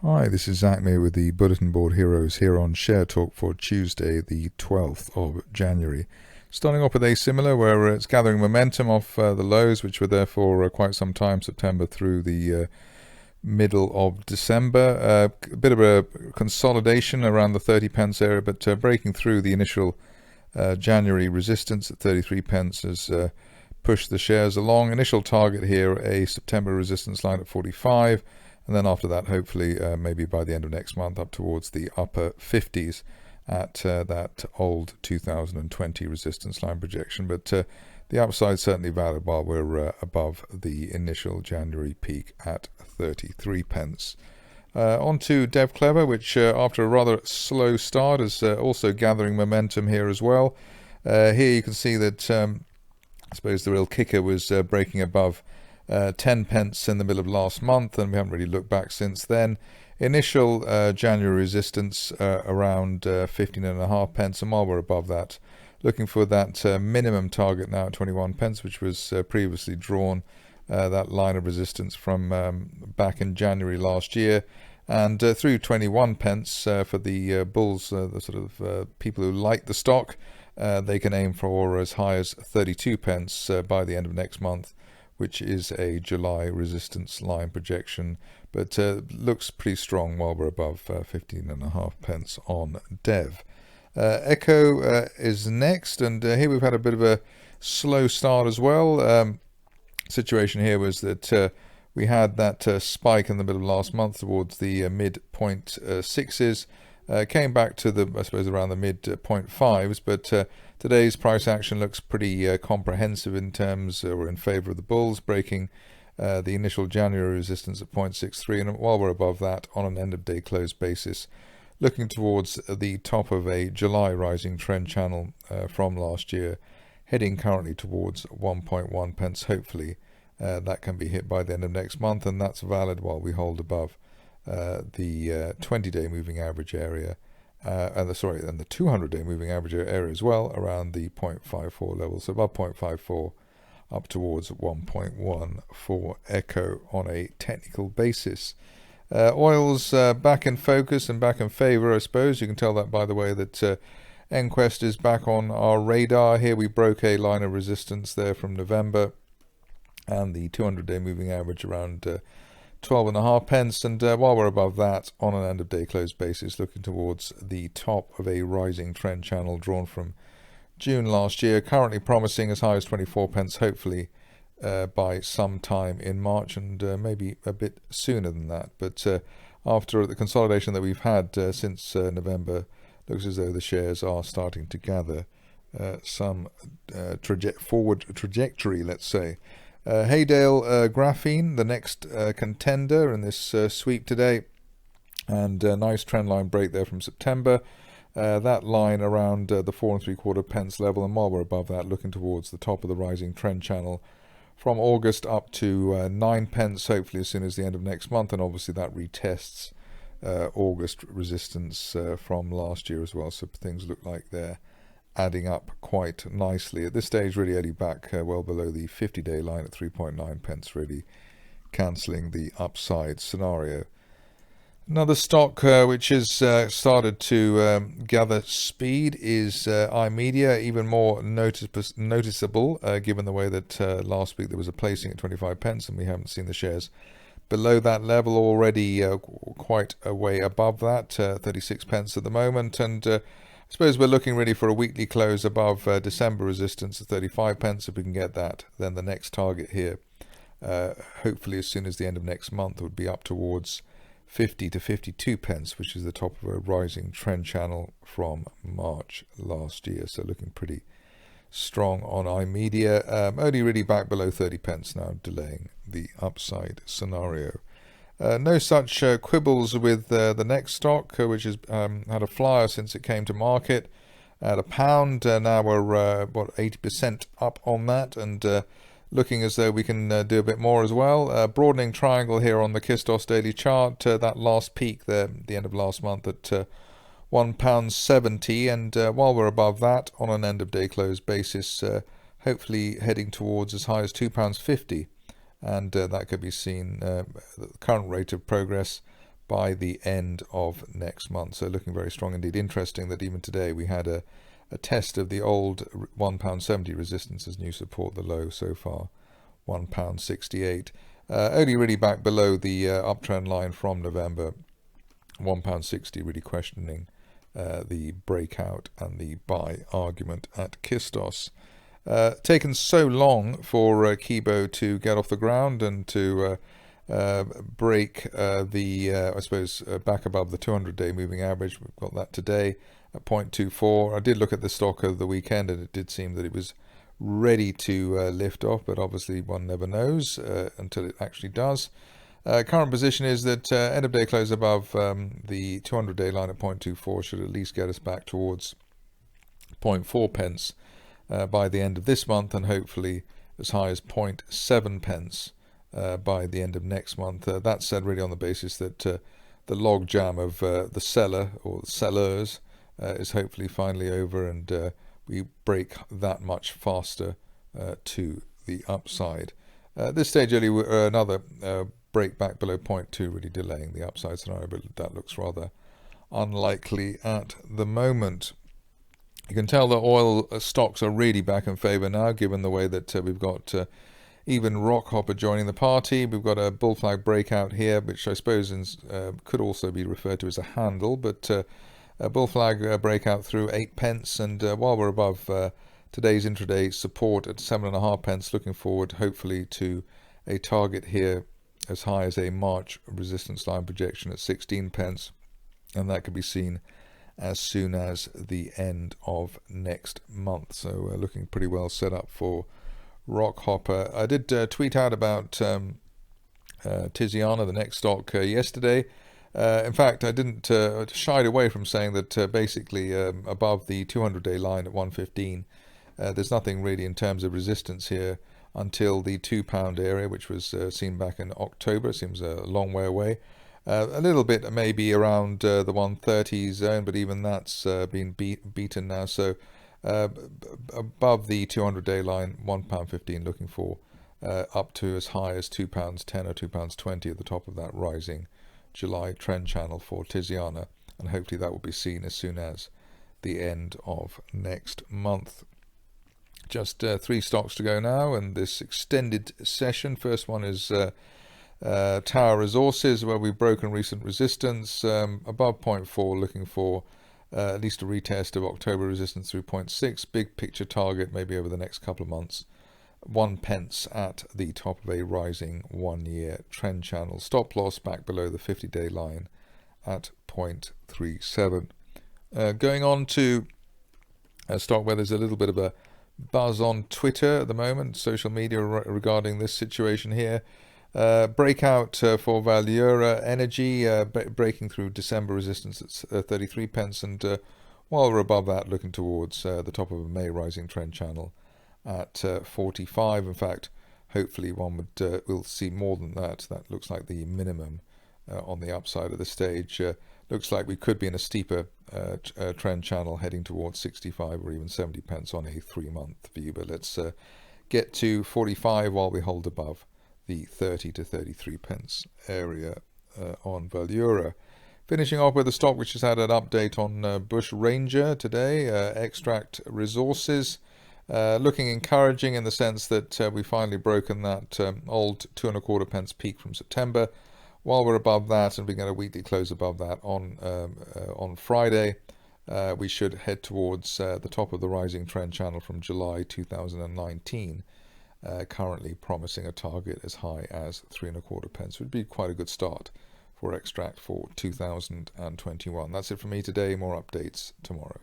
Hi, this is Zak Mir with the Bulletin Board Heroes here on Share Talk for Tuesday, the 12th of January. Starting off with Asimilar, where it's gathering momentum off the lows, which were there for quite some time, September through the middle of December. A bit of a consolidation around the 30 pence area, but breaking through the initial January resistance at 33 pence has pushed the shares along. Initial target here, a September resistance line at 45. And then after that, hopefully, maybe by the end of next month, up towards the upper 50s at that old 2020 resistance line projection. But the upside certainly valid while we're above the initial January peak at 33 pence. On to DevClever, which after a rather slow start is also gathering momentum here as well. Here you can see that I suppose the real kicker was breaking above 10 pence in the middle of last month, and we haven't really looked back since then. Initial January resistance around 15.5 pence, and while we're above that, looking for that minimum target now at 21 pence, which was previously drawn, that line of resistance from back in January last year, and through 21 pence for the bulls, the sort of people who like the stock, they can aim for as high as 32 pence by the end of next month, which is a July resistance line projection, but looks pretty strong while we're above 15.5 pence on Dev. Echo is next, and here we've had a bit of a slow start as well. Situation here was that we had that spike in the middle of last month towards the mid-point sixes, came back to the, I suppose, around the mid-point fives, but today's price action looks pretty comprehensive in terms, or in favor of the bulls, breaking the initial January resistance at 0.63, and while we're above that on an end-of-day close basis, looking towards the top of a July rising trend channel from last year, heading currently towards 1.1 pence. Hopefully that can be hit by the end of next month, and that's valid while we hold above the 20-day moving average area, and the 200-day moving average area as well, around the 0.54 level. So above 0.54, up towards 1.1 for Echo on a technical basis. Oil's back in focus and back in favor, I suppose. You can tell that by the way that Enquest is back on our radar. Here we broke a line of resistance there from November, and the 200-day moving average around 12.5 pence, and while we're above that on an end-of-day close basis, looking towards the top of a rising trend channel drawn from June last year, currently promising as high as 24 pence, hopefully by some time in March, and maybe a bit sooner than that. But after the consolidation that we've had since November, looks as though the shares are starting to gather some forward trajectory, let's say. Haydale Graphene, the next contender in this sweep today, and a nice trend line break there from September. That line around the 4.75 pence level, and while we're above that, looking towards the top of the rising trend channel from August up to 9 pence, hopefully as soon as the end of next month, and obviously that retests August resistance from last year as well. So things look like they're adding up quite nicely. At this stage, really only back well below the 50-day line at 3.9 pence, really cancelling the upside scenario. Another stock which has started to gather speed is Imedia, even more noticeable given the way that last week there was a placing at 25 pence, and we haven't seen the shares below that level, already quite a way above that, 36 pence at the moment, and I suppose we're looking really for a weekly close above December resistance at 35 pence. If we can get that, then the next target here, hopefully as soon as the end of next month, would be up towards 50 to 52 pence, which is the top of a rising trend channel from March last year. So looking pretty strong on Imedia, only really back below 30 pence now, delaying the upside scenario. No such quibbles with the next stock, which has had a flyer since it came to market at £1. Now we're 80% up on that, and looking as though we can do a bit more as well. Broadening triangle here on the Kistos daily chart. That last peak there, the end of last month, at £1.70, and while we're above that on an end of day close basis, hopefully heading towards as high as £2.50. And that could be seen, the current rate of progress, by the end of next month. So looking very strong indeed. Interesting that even today we had a test of the old £1.70 resistance as new support, the low so far, £1.68. Only really back below the uptrend line from November, £1.60, really questioning the breakout and the buy argument at Kistos. Taken so long for Kibo to get off the ground and to break I suppose, back above the 200-day moving average. We've got that today at 0.24. I did look at the stock over the weekend, and it did seem that it was ready to lift off, but obviously one never knows until it actually does. Current position is that end of day close above the 200-day line at 0.24 should at least get us back towards 0.4 pence by the end of this month, and hopefully as high as 0.7 pence by the end of next month. That said, really on the basis that the log jam of the seller or the sellers is hopefully finally over, and we break that much faster to the upside. At this stage, another break back below 0.2, really delaying the upside scenario, but that looks rather unlikely at the moment. You can tell that oil stocks are really back in favor now, given the way that we've got even Rockhopper joining the party. We've got a bull flag breakout here, which I suppose could also be referred to as a handle, but a bull flag breakout through 8 pence, and while we're above today's intraday support at 7.5 pence, looking forward hopefully to a target here as high as a March resistance line projection at 16 pence, and that could be seen as soon as the end of next month. So looking pretty well set up for Rockhopper. I did tweet out about Tiziana, the next stock, yesterday. In fact, I didn't shied away from saying that basically above the 200-day line at 115, there's nothing really in terms of resistance here until the £2 area, which was seen back in October. Seems a long way away. A little bit maybe around the 130 zone, but even that's been beaten now. So above the 200-day line, £1.15, looking for up to as high as £2.10 or £2.20 at the top of that rising July trend channel for Tiziana, and hopefully that will be seen as soon as the end of next month. Just 3 stocks to go now in this extended session. First one is Tower Resources, where we've broken recent resistance above 0.4, looking for at least a retest of October resistance through 0.6. Big picture target maybe over the next couple of months, 1 pence at the top of a rising 1-year trend channel. Stop loss back below the 50-day line at 0.37. Going on to a stock where there's a little bit of a buzz on Twitter at the moment, social media regarding this situation here. Breakout for Valeura Energy, breaking through December resistance at 33 pence, and while we're above that, looking towards the top of a May rising trend channel at 45. In fact, hopefully one will see more than that. That looks like the minimum on the upside of the stage. Looks like we could be in a steeper trend channel heading towards 65 or even 70 pence on a 3-month view, but let's get to 45 while we hold above the 30 to 33 pence area on Valeura. Finishing off with a stock which has had an update on Bush Ranger today, Xtract Resources. Looking encouraging in the sense that we've finally broken that old 2.25 pence peak from September. While we're above that and we get a weekly close above that on Friday, we should head towards the top of the rising trend channel from July 2019. Currently promising a target as high as 3.25 pence. Would be quite a good start for Xtract for 2021. That's it from me today. More updates tomorrow.